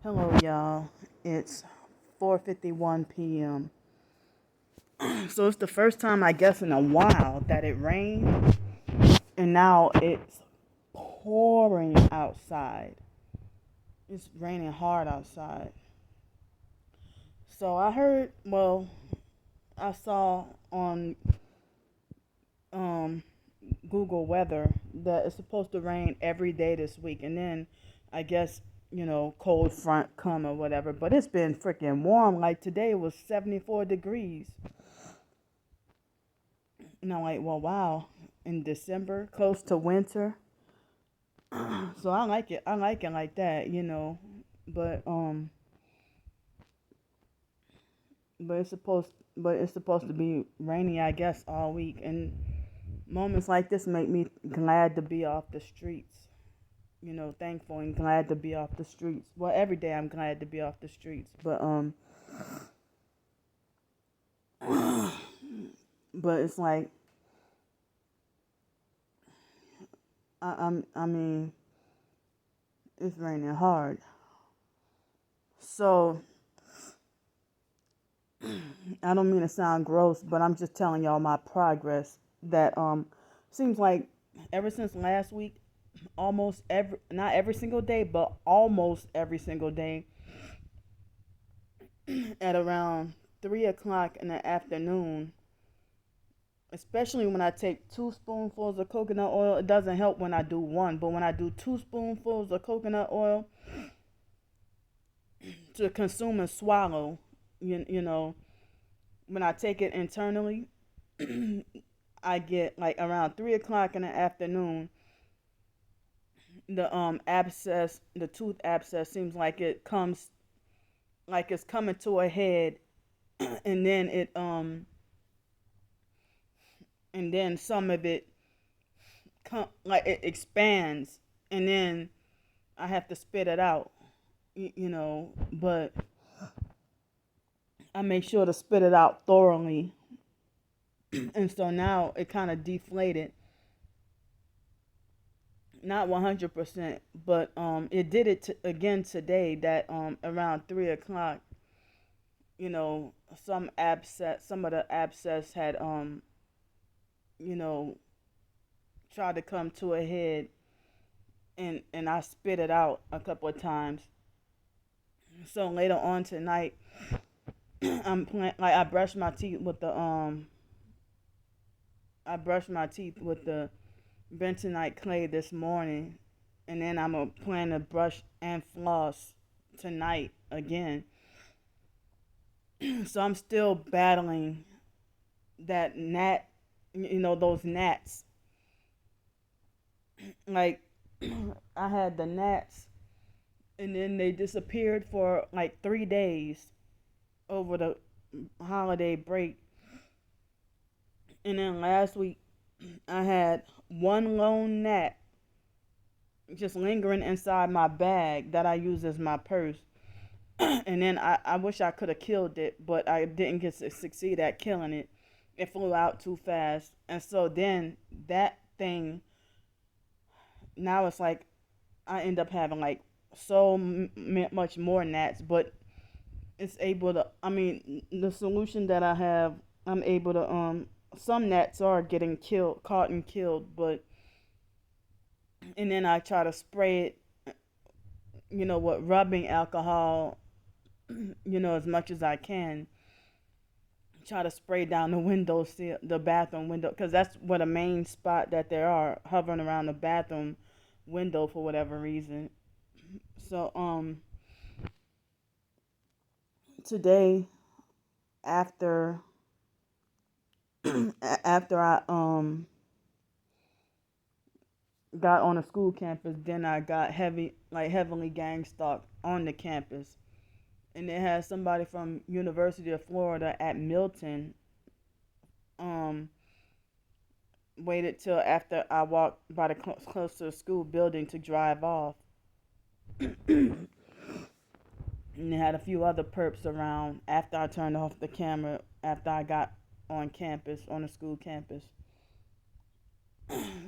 Hello, y'all. It's 4:51 p.m. So it's the first time, I guess, in a while that it rained, and now it's pouring outside. It's raining hard outside. So I saw on um, Google Weather that it's supposed to rain every day this week, and then I guess cold front come or whatever. But it's been freaking warm. Like today it was 74 degrees. And I'm like, well, wow, in December, close to winter. So I like it. I like it like that. But but it's supposed to be rainy, I guess, all week. And moments like this make me glad to be off the streets. Thankful and glad to be off the streets. Well, every day I'm glad to be off the streets. But it's like I mean, it's raining hard. So I don't mean to sound gross, but I'm just telling y'all my progress. That seems like ever since last week, almost every not every single day, but almost every single day at around 3 o'clock in the afternoon. Especially when I take 2 spoonfuls of coconut oil, it doesn't help when I do one, but when I do 2 spoonfuls of coconut oil to consume and swallow, you know, when I take it internally, I get like around 3 o'clock in the afternoon. The tooth abscess seems like it comes, like it's coming to a head, and then and then some of it like it expands, and then I have to spit it out. But I make sure to spit it out thoroughly, and so now it kind of deflated. Not 100%, but it did it again today. That around 3 o'clock, you know, some of the abscess had you know, tried to come to a head, and I spit it out a couple of times. So later on tonight, I brushed my teeth with the bentonite clay this morning, and then I'm gonna plan to brush and floss tonight again. So I'm still battling that gnat, those gnats. Like I had the gnats, and then they disappeared for like 3 days over the holiday break, and then last week I had one lone gnat just lingering inside my bag that I use as my purse. And then I wish I could have killed it, but I didn't get to succeed at killing it. It flew out too fast. And so then that thing, now it's like I end up having like much more gnats, but it's able to, I mean, the solution that I have, I'm able to, some gnats are getting caught and killed, but, and then I try to spray it, with rubbing alcohol, as much as I can. Try to spray down the window, the bathroom window, because that's what a main spot that there are hovering around the bathroom window for whatever reason. So today, after after I got on a school campus, then I got heavily gang stalked on the campus, and they had somebody from University of Florida at Milton um waited till after I walked by the close to the school building to drive off. And they had a few other perps around after I turned off the camera, after I got on campus, on the school campus.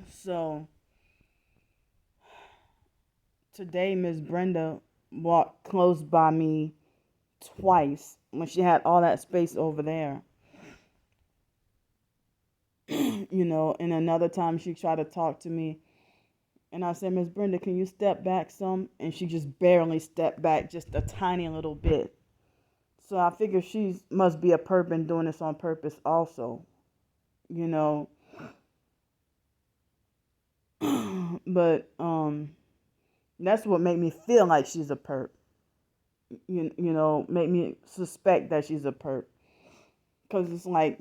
So today, Miss Brenda walked close by me twice when she had all that space over there. And another time she tried to talk to me, and I said, Miss Brenda, can you step back some? And she just barely stepped back, just a tiny little bit. So I figure she must be a perp and doing this on purpose also, you know. But that's what made me feel like she's a perp. Make me suspect that she's a perp. Because it's like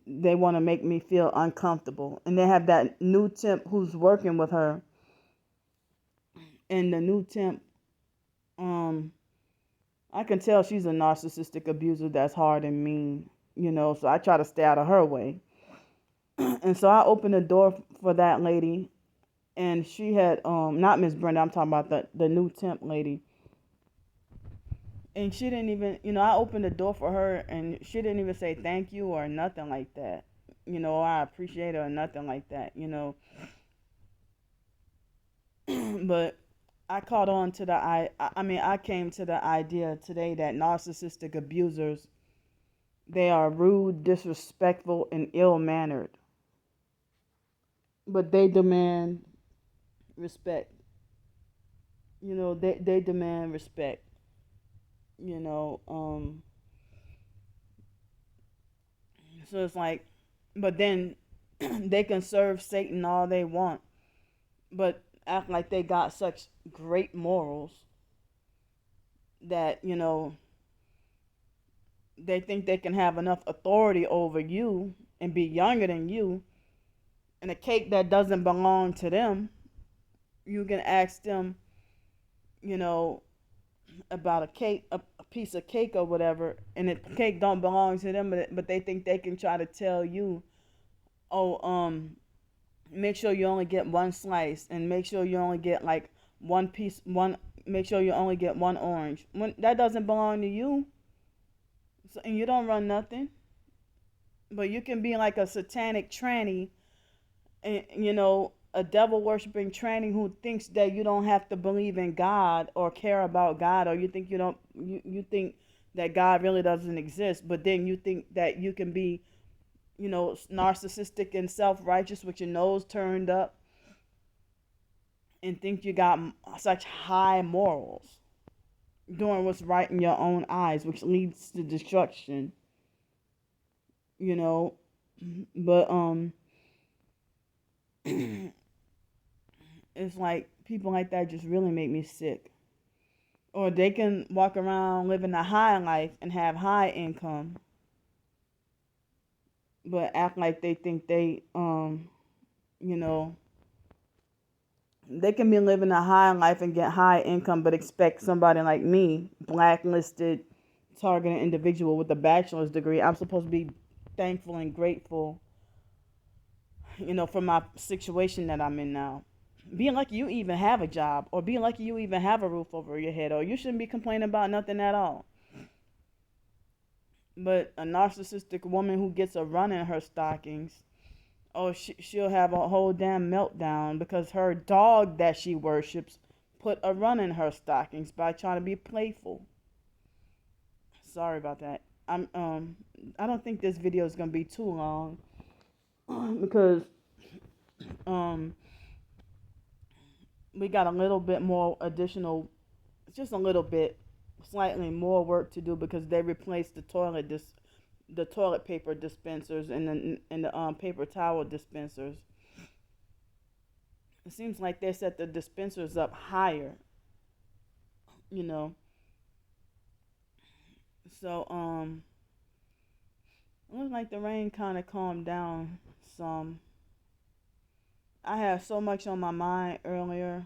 they want to make me feel uncomfortable. And they have that new temp who's working with her. And the new temp, I can tell she's a narcissistic abuser that's hard and mean, so I try to stay out of her way. And so I opened the door for that lady, and she had, not Miss Brenda, I'm talking about the new temp lady. And she didn't even, I opened the door for her, and she didn't even say thank you or nothing like that. I appreciate her or nothing like that, But I caught on to I came to the idea today that narcissistic abusers, they are rude, disrespectful, and ill-mannered. But they demand respect. They demand respect. you know um so it's like, but then they can serve Satan all they want, but act like they got such great morals that they think they can have enough authority over you and be younger than you, and a cake that doesn't belong to them, you can ask them, you know about a cake, a piece of cake or whatever, and the cake don't belong to them, but they think they can try to tell you, oh, make sure you only get one slice, and make sure you only get like one piece, make sure you only get one orange, when that doesn't belong to you. So, and you don't run nothing, but you can be like a satanic tranny, and a devil worshiping tranny who thinks that you don't have to believe in God or care about God, or you think you think that God really doesn't exist, but then you think that you can be, narcissistic and self-righteous with your nose turned up, and think you got such high morals, doing what's right in your own eyes, which leads to destruction. you know but it's like people like that just really make me sick. Or they can walk around living a high life and have high income, but act like they think you know they can be living a high life and get high income, but expect somebody like me, blacklisted, targeted individual with a bachelor's degree, I'm supposed to be thankful and grateful, for my situation that I'm in now. Being lucky you even have a job, or being lucky you even have a roof over your head, or you shouldn't be complaining about nothing at all. But a narcissistic woman who gets a run in her stockings, oh, she'll have a whole damn meltdown because her dog that she worships put a run in her stockings by trying to be playful. Sorry about that. I don't think this video is gonna be too long because um we got a little bit more additional, just a little bit, slightly more work to do, because they replaced the toilet paper dispensers and the paper towel dispensers. It seems like they set the dispensers up higher, you know. So it looks like the rain kind of calmed down some. I had so much on my mind earlier,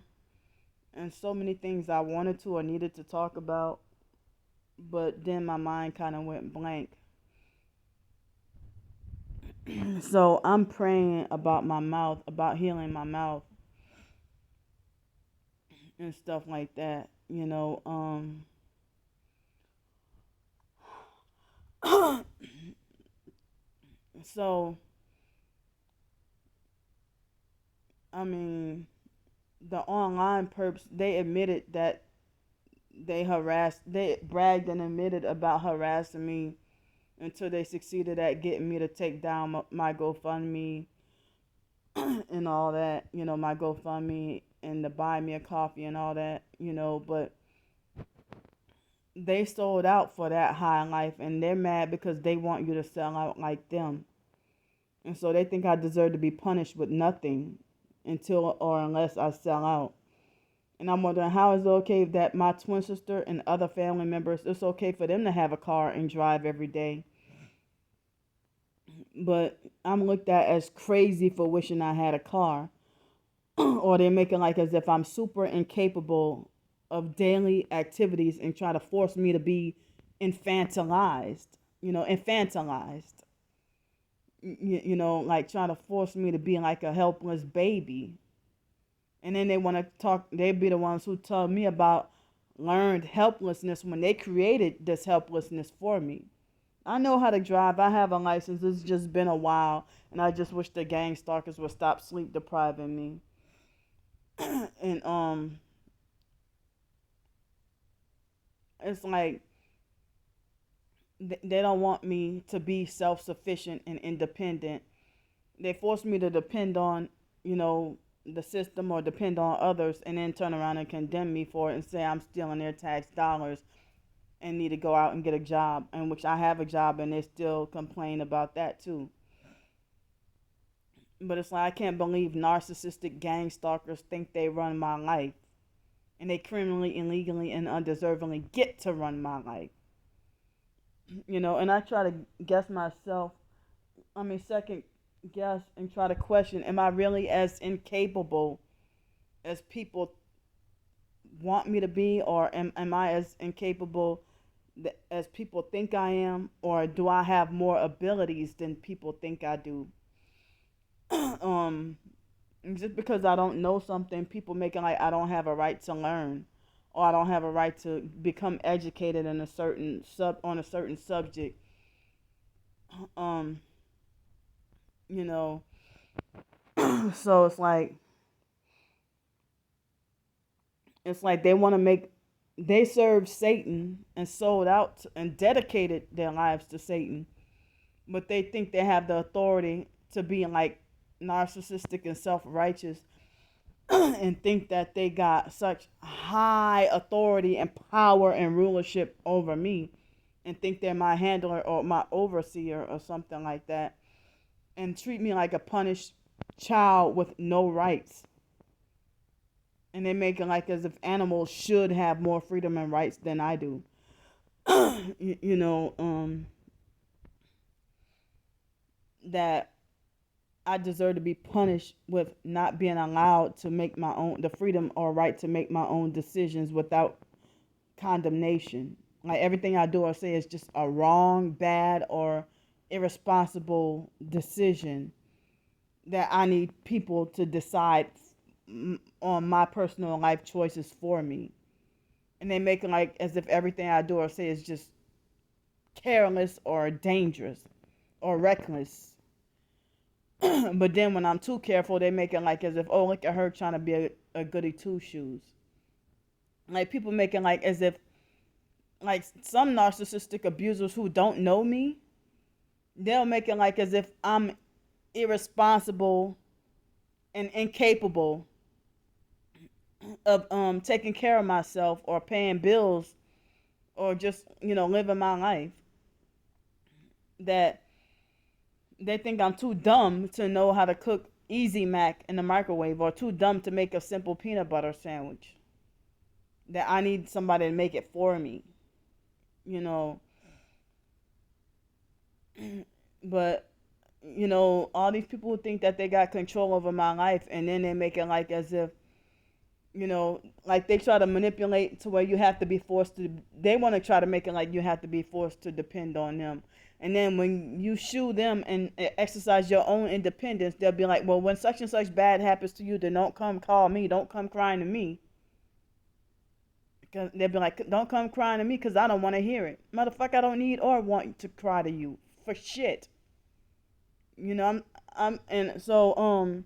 and so many things I wanted to or needed to talk about, but then my mind kind of went blank. So I'm praying about my mouth, about healing my mouth and stuff like that, So, I mean, the online perps, they admitted that they bragged and admitted about harassing me until they succeeded at getting me to take down my GoFundMe and all that, my GoFundMe and to buy me a coffee and all that, but they sold out for that high in life, and they're mad because they want you to sell out like them. And so they think I deserve to be punished with nothing until or unless I sell out. And I'm wondering, how is it okay that my twin sister and other family members, it's okay for them to have a car and drive every day, but I'm looked at as crazy for wishing I had a car. Or they're making like as if I'm super incapable of daily activities and try to force me to be infantilized, infantilized. Like trying to force me to be like a helpless baby. And then they want to talk, they be the ones who tell me about learned helplessness when they created this helplessness for me. I know how to drive. I have a license. It's just been a while. And I just wish the gang stalkers would stop sleep depriving me. And it's like they don't want me to be self-sufficient and independent. They force me to depend on, the system or depend on others, and then turn around and condemn me for it and say I'm stealing their tax dollars and need to go out and get a job, in which I have a job, and they still complain about that too. But it's like I can't believe narcissistic gang stalkers think they run my life, and they criminally, illegally, and undeservingly get to run my life. And I try to guess myself. Second guess and try to question: am I really as incapable as people want me to be, or am I as incapable as people think I am, or do I have more abilities than people think I do? um, just because I don't know something, people make it like I don't have a right to learn, or I don't have a right to become educated in a certain on a certain subject. Um, you know, so it's like they want to make, they served Satan and sold out and dedicated their lives to Satan, but they think they have the authority to be like narcissistic and self-righteous and think that they got such high authority and power and rulership over me, and think they're my handler or my overseer or something like that, and treat me like a punished child with no rights. And they make it like as if animals should have more freedom and rights than I do. you know, that I deserve to be punished with not being allowed to make my own, the freedom or right to make my own decisions without condemnation. Like everything I do or say is just a wrong, bad, or irresponsible decision that I need people to decide on my personal life choices for me. And they make it like as if everything I do or say is just careless or dangerous or reckless. But then when I'm too careful, they make it like as if, oh, look at her trying to be a goody two shoes. Like people make it like as if, like some narcissistic abusers who don't know me, they'll make it like as if I'm irresponsible and incapable of taking care of myself or paying bills or just living my life. That they think I'm too dumb to know how to cook Easy Mac in the microwave, or too dumb to make a simple peanut butter sandwich. That I need somebody to make it for me, But all these people who think that they got control over my life, and then they make it like as if, like they try to manipulate to where you have to be forced to. They want to try to make it like you have to be forced to depend on them. And then when you shoo them and exercise your own independence, they'll be like, well, when such and such bad happens to you, then don't come call me. Don't come crying to me. Because they'll be like, don't come crying to me because I don't want to hear it. Motherfucker, I don't need or want to cry to you for shit. And so,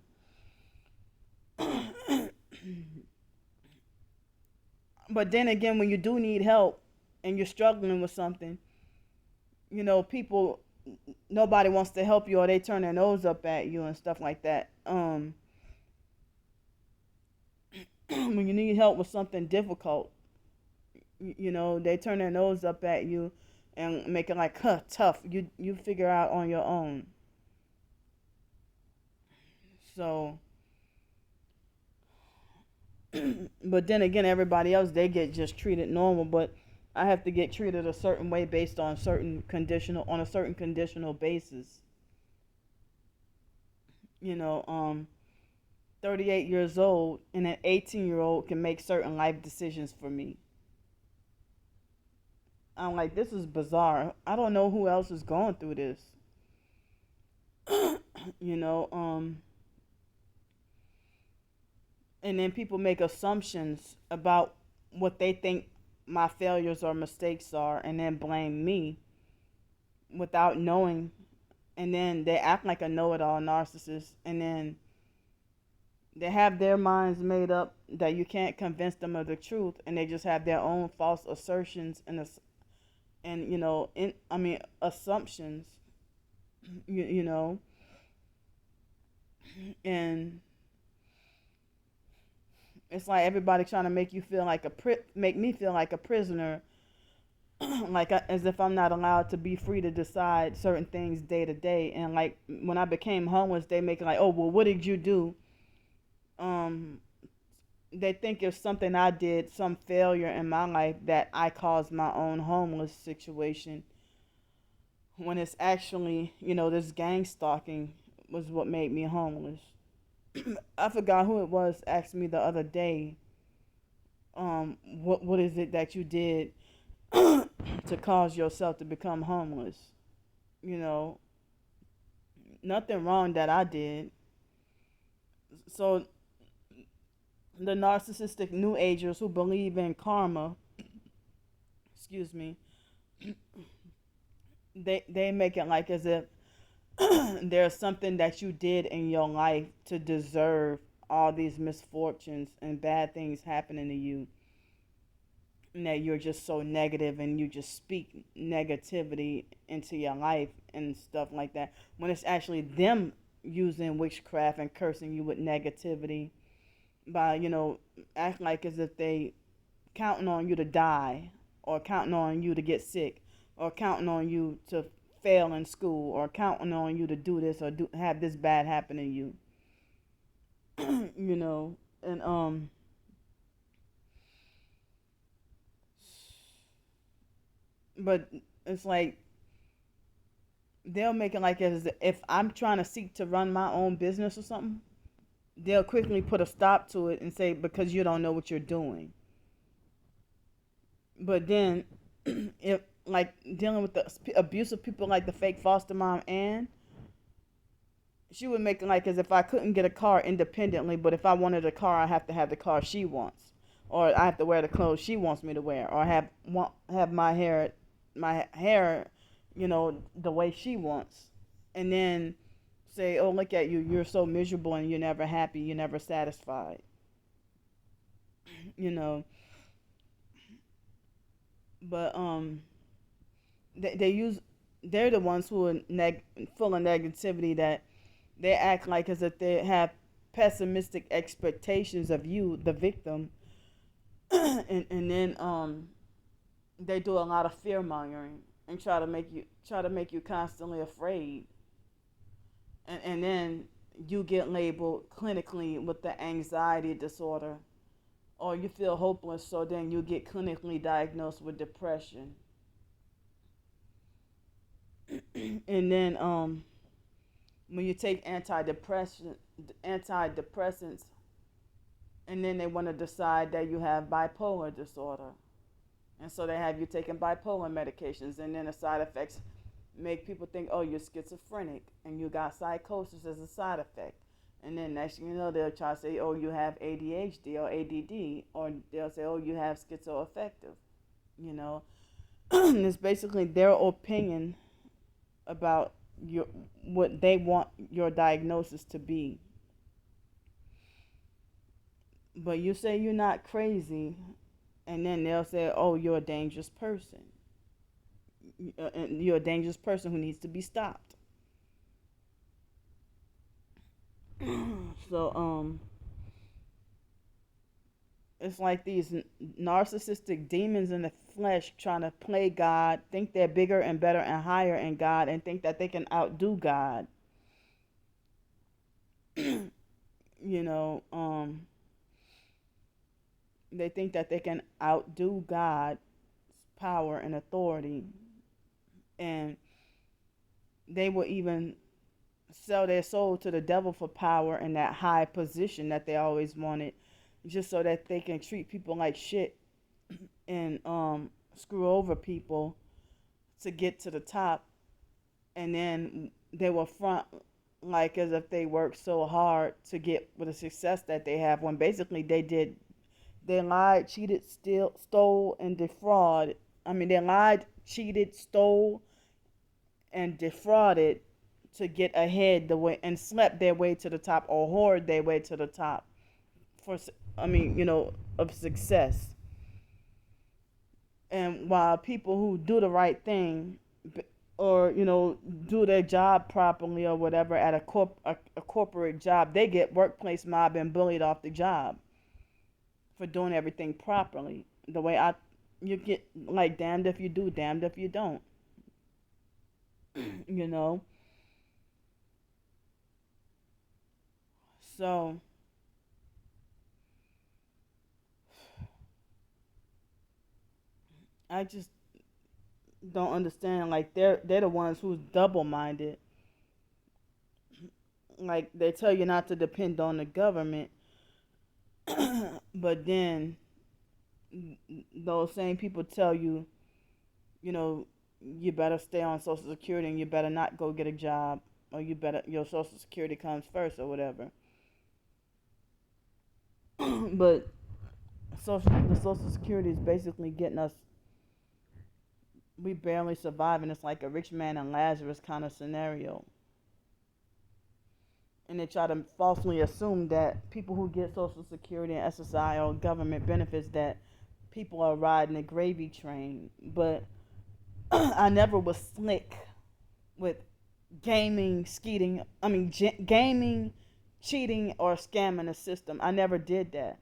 But then again, when you do need help and you're struggling with something, people, nobody wants to help you, or they turn their nose up at you and stuff like that. When you need help with something difficult, they turn their nose up at you and make it like, huh, tough. You figure out on your own. So, but then again, everybody else, they get just treated normal, but I have to get treated a certain way based on a certain conditional basis. You know, 38 years old and an 18-year-old can make certain life decisions for me. I'm like, this is bizarre. I don't know who else is going through this. you know, and then people make assumptions about what they think my failures or mistakes are and then blame me without knowing, and then they act like a know-it-all narcissist, and then they have their minds made up that you can't convince them of the truth, and they just have their own false assertions and assumptions, you know, and it's like everybody trying to make you feel like make me feel like a prisoner, like as if I'm not allowed to be free to decide certain things day to day. And like when I became homeless, they make it like, oh well, what did you do? Um, they think it's something I did, some failure in my life that I caused my own homeless situation. When it's actually, this gang stalking was what made me homeless. I forgot who it was asked me the other day, what is it that you did to cause yourself to become homeless? You know, nothing wrong that I did. So the narcissistic new agers who believe in karma, excuse me, they make it like as if there's something that you did in your life to deserve all these misfortunes and bad things happening to you, and that you're just so negative and you just speak negativity into your life and stuff like that, when it's actually them using witchcraft and cursing you with negativity by, act like as if they counting on you to die, or counting on you to get sick, or counting on you to fail in school, or counting on you to do this or have this bad happen to you. And but it's like they'll make it like as if I'm trying to seek to run my own business or something, they'll quickly put a stop to it and say, because you don't know what you're doing. But then, if like dealing with the abusive people like the fake foster mom Ann, she would make it like as if I couldn't get a car independently, but if I wanted a car, I have to have the car she wants, or I have to wear the clothes she wants me to wear, or have my hair, the way she wants, and then say, "Oh, look at you! You're so miserable and you're never happy. You're never satisfied." You know, but they're the ones who are full of negativity, that they act like as if they have pessimistic expectations of you, the victim, and then they do a lot of fear mongering and try to make you constantly afraid, and then you get labeled clinically with the anxiety disorder, or you feel hopeless, so then you get clinically diagnosed with depression. And then when you take antidepressants, and then they want to decide that you have bipolar disorder, and so they have you taking bipolar medications, and then the side effects make people think, oh, you're schizophrenic and you got psychosis as a side effect. And then next thing you know, they'll try to say, oh, you have ADHD or ADD, or they'll say, oh, you have schizoaffective. You know, it's basically their opinion about what they want your diagnosis to be. But you say you're not crazy, and then they'll say, "Oh, you're a dangerous person. You're a dangerous person who needs to be stopped." So it's like these narcissistic demons in the flesh trying to play God, think they're bigger and better and higher in God, and think that they can outdo God. you know, they think that they can outdo God's power and authority, and they will even sell their soul to the devil for power and that high position that they always wanted, just so that they can treat people like shit and screw over people to get to the top, and then they will front like as if they worked so hard to get with the success that they have, when basically they lied, cheated, stole, and defrauded. I mean, they lied, cheated, stole, and defrauded to get ahead the way, and slept their way to the top, or hoard their way to the top for, of success. And while people who do the right thing, or do their job properly or whatever at a corporate job, they get workplace mob and bullied off the job for doing everything properly. The way you get like damned if you do, damned if you don't. you know. So I just don't understand. Like they're the ones who's double minded. Like they tell you not to depend on the government, but then those same people tell you, you know, you better stay on Social Security and you better not go get a job, or your Social Security comes first or whatever. But the Social Security is basically getting us. We barely surviving. It's like a rich man and Lazarus kind of scenario. And they try to falsely assume that people who get Social Security and SSI or government benefits, that people are riding a gravy train. But I never was slick with gaming, gaming, cheating, or scamming the system. I never did that.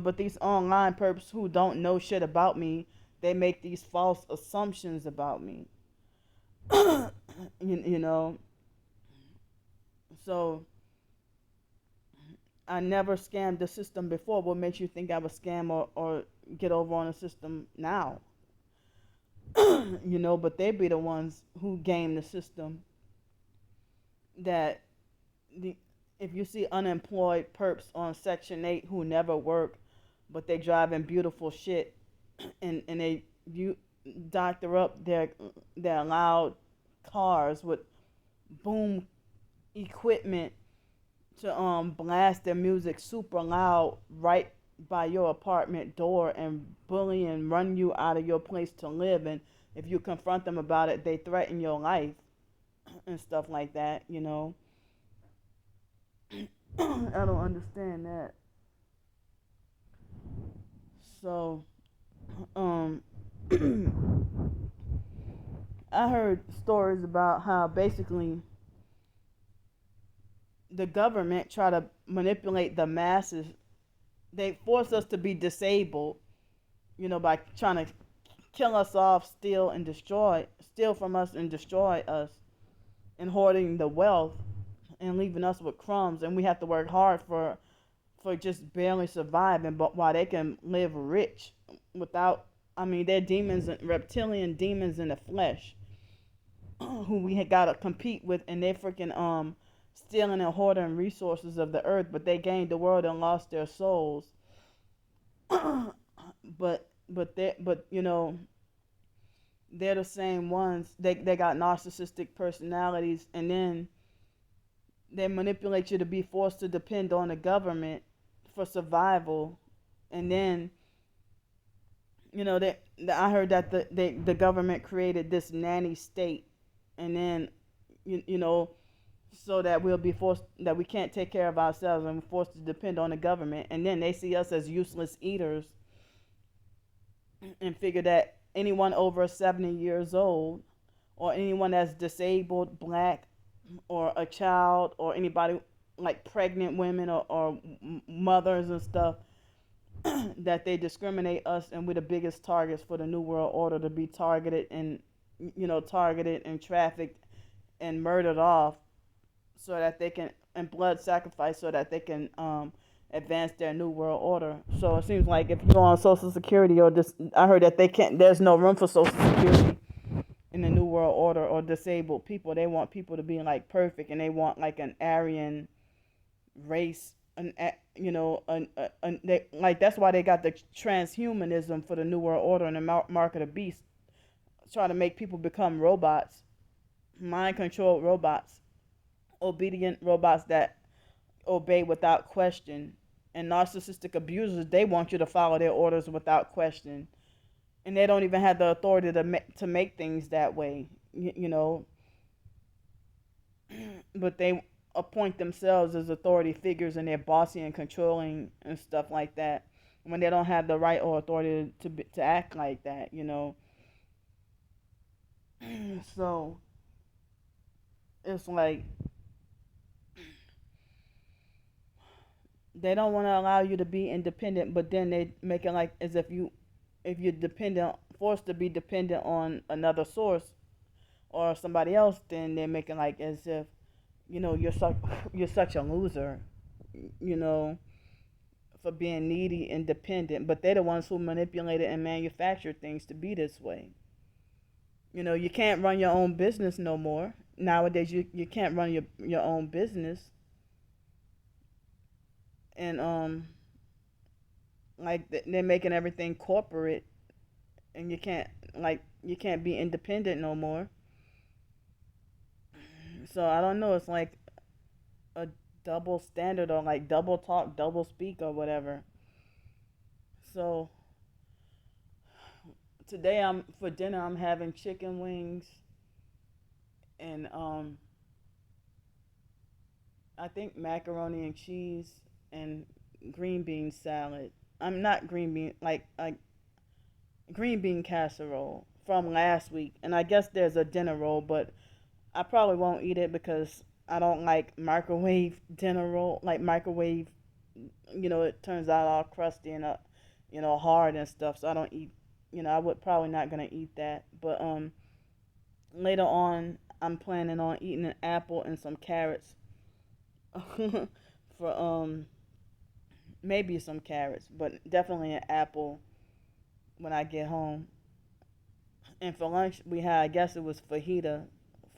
But these online perps who don't know shit about me, they make these false assumptions about me. you know, so I never scammed the system before. What makes you think I would scam or get over on the system now? But they be the ones who game the system. That if you see unemployed perps on Section 8 who never work, but they driving beautiful shit, and you doctor up their loud cars with boom equipment to blast their music super loud right by your apartment door and bully and run you out of your place to live, and if you confront them about it, they threaten your life and stuff like that. I don't understand that. So I heard stories about how basically the government try to manipulate the masses. They force us to be disabled, by trying to kill us off, steal from us and destroy us, and hoarding the wealth and leaving us with crumbs, and we have to work hard for just barely surviving, but while they can live rich without, they're demons, reptilian demons in the flesh, who we had got to compete with, and they're freaking stealing and hoarding resources of the earth, but they gained the world and lost their souls. but they're the same ones. They got narcissistic personalities, and then they manipulate you to be forced to depend on the government for survival. And then I heard that the government created this nanny state, and then so that that we can't take care of ourselves, and we're forced to depend on the government, and then they see us as useless eaters and figure that anyone over 70 years old or anyone that's disabled, black, or a child, or anybody like pregnant women or mothers and stuff, that they discriminate us, and we're the biggest targets for the New World Order to be targeted and, targeted and trafficked and murdered off, so that they can, and blood sacrifice, so that they can advance their New World Order. So it seems like if you're on Social Security or this, I heard that they can't. There's no room for Social Security in the New World Order or disabled people. They want people to be like perfect, and they want like an Aryan race, like that's why they got the transhumanism for the New World Order and the mark of the beast, try to make people become robots, mind controlled robots, obedient robots that obey without question. And narcissistic abusers, they want you to follow their orders without question, and they don't even have the authority to make things that way, but they appoint themselves as authority figures, and they're bossy and controlling and stuff like that, when they don't have the right or authority to act like that. So it's like they don't want to allow you to be independent, but then they make it like as if you're dependent, forced to be dependent on another source or somebody else, then they're making like as if you're such a loser, you know, for being needy and dependent. But they're the ones who manipulated and manufactured things to be this way. You can't run your own business no more. Nowadays, you can't run your own business. And like they're making everything corporate, and you can't be independent no more. So I don't know. It's like a double standard, or like double talk, double speak, or whatever. So today for dinner I'm having chicken wings and I think macaroni and cheese and green bean salad. I'm not green bean like green bean casserole from last week, and I guess there's a dinner roll, but I probably won't eat it because I don't like microwave dinner roll. Like microwave, it turns out all crusty and hard and stuff. So I don't eat. I would probably not gonna eat that. But later on, I'm planning on eating an apple and some carrots. For maybe some carrots, but definitely an apple when I get home. And for lunch, we had, I guess it was fajita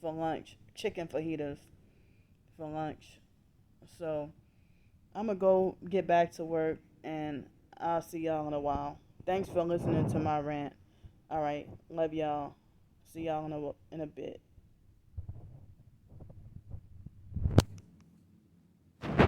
for lunch, chicken fajitas for lunch. So I'm gonna go get back to work, and I'll see y'all in a while. Thanks for listening to my rant. All right, love y'all. See y'all in a bit.